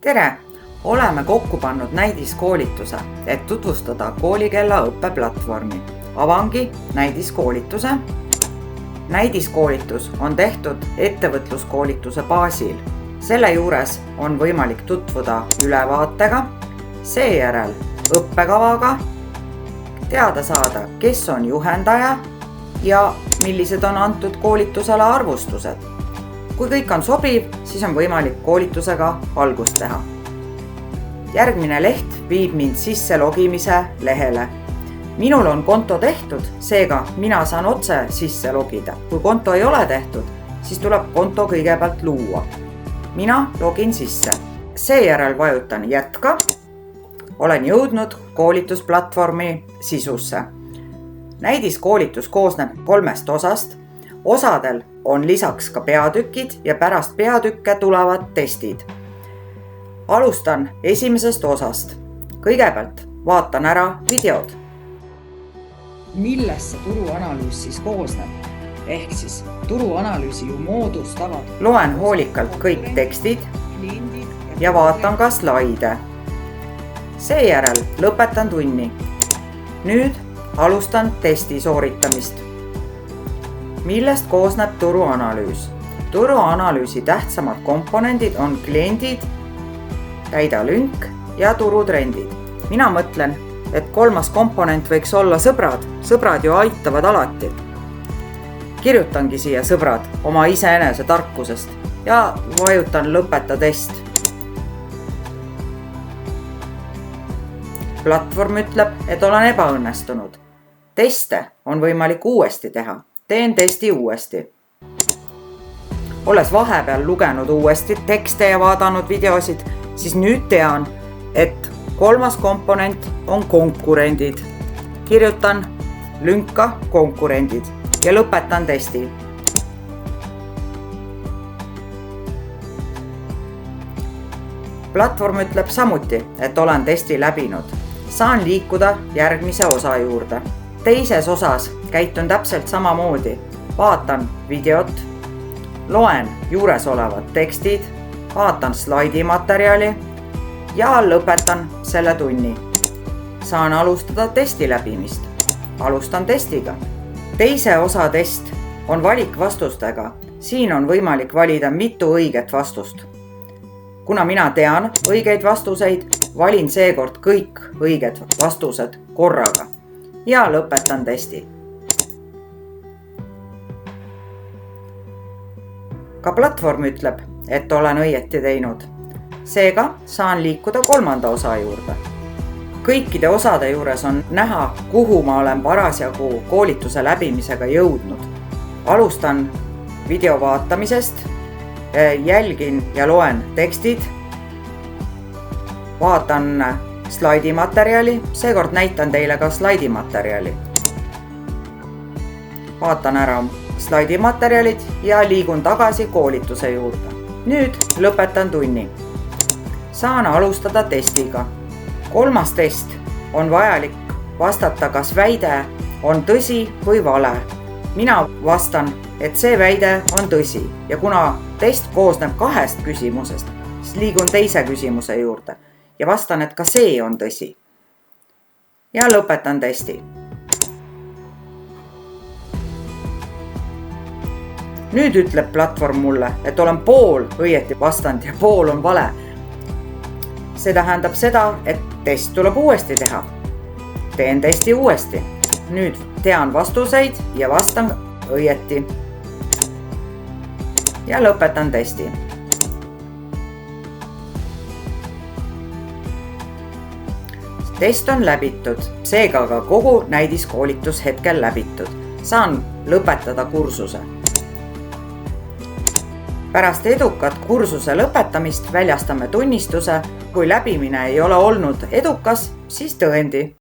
tere! Oleme kokku pannud näidiskoolituse, et tutvustada Koolikella õppeplatvormi. Avangi näidiskoolituse. Näidiskoolitus on tehtud ettevõtluskoolituse baasil. Selle juures on võimalik tutvuda ülevaatega, seejärel õppekavaga, teada saada, kes on juhendaja ja millised on antud koolitusele arvustused. Kui kõik on sobiv, siis on võimalik koolitusega algust teha. Järgmine leht viib mind sisse logimise lehele. Minul on konto tehtud, seega mina saan otse sisse logida. Kui konto ei ole tehtud, siis tuleb konto kõigepealt luua. Mina login sisse. Seejärel vajutan jätka. Olen jõudnud koolitusplatvormi sisusse. Näidiskoolitus koosneb 3 osast. Osadel on lisaks ka peatükid ja pärast peatükke tulevad testid. Alustan esimesest osast. Kõigepealt vaatan ära videod. Millest see turuanalüüs siis koosneb? Ehk siis turuanalüüsi ju moodustavad. Loen hoolikalt kõik tekstid ja vaatan ka slaide. Seejärel lõpetan tunni. Nüüd alustan testi sooritamist. Millest koosneb turuanalüüs? Turuanalüüsi tähtsamad komponendid on kliendid, täida lünk ja turutrendid. Mina mõtlen, et 3. komponent võiks olla sõbrad. Sõbrad ju aitavad alati. Kirjutangi siia sõbrad oma iseenese tarkusest ja vajutan lõpeta test. Platvorm ütleb, et olen ebaõnnestunud. Teste on võimalik uuesti teha. Teen testi uuesti. Olles vahepeal lugenud uuesti tekste ja vaadanud videosid, siis nüüd tean, et 3. komponent on konkurendid. Kirjutan lünka konkurendid ja lõpetan testi. Platvorm ütleb samuti, et olen testi läbinud. Saan liikuda järgmise osa juurde. Teises osas käitun täpselt samamoodi. Vaatan videot, loen juures olevad tekstid, vaatan slaidimaterjali ja lõpetan selle tunni. Saan alustada testi läbimist. Alustan testiga. Teise osa test on valikvastustega. Siin on võimalik valida mitu õiget vastust. Kuna mina tean õigeid vastuseid, valin seekord kõik õiged vastused korraga ja lõpetan testi. Ka platvorm ütleb, et olen õieti teinud. Seega saan liikuda 3. osa juurde. Kõikide osade juures on näha, kuhu ma olen parasjagu koolituse läbimisega jõudnud. Alustan video vaatamisest, jälgin ja loen tekstid, vaatan slaidimaterjali, seekord näitan teile ka slaidimaterjali. Vaatan ära slaidimaterjalid ja liigun tagasi koolituse juurde. Nüüd lõpetan tunni. Saan alustada testiga. 3. test on vajalik vastata, kas väide on tõsi või vale. Mina vastan, et see väide on tõsi ja kuna test koosneb 2 küsimusest, siis liigun teise küsimuse juurde ja vastan, et ka see on tõsi. Ja lõpetan testi. Nüüd ütleb platvorm mulle, et olen pool õieti vastanud ja pool on vale. See tähendab seda, et test tuleb uuesti teha. Teen testi uuesti. Nüüd tean vastuseid ja vastan õieti. Ja lõpetan testi. Test on läbitud, seega ka kogu näidiskoolitus hetkel läbitud. Saan lõpetada kursuse. Pärast edukat kursuse lõpetamist väljastame tunnistuse. Kui läbimine ei ole olnud edukas, siis tõendi.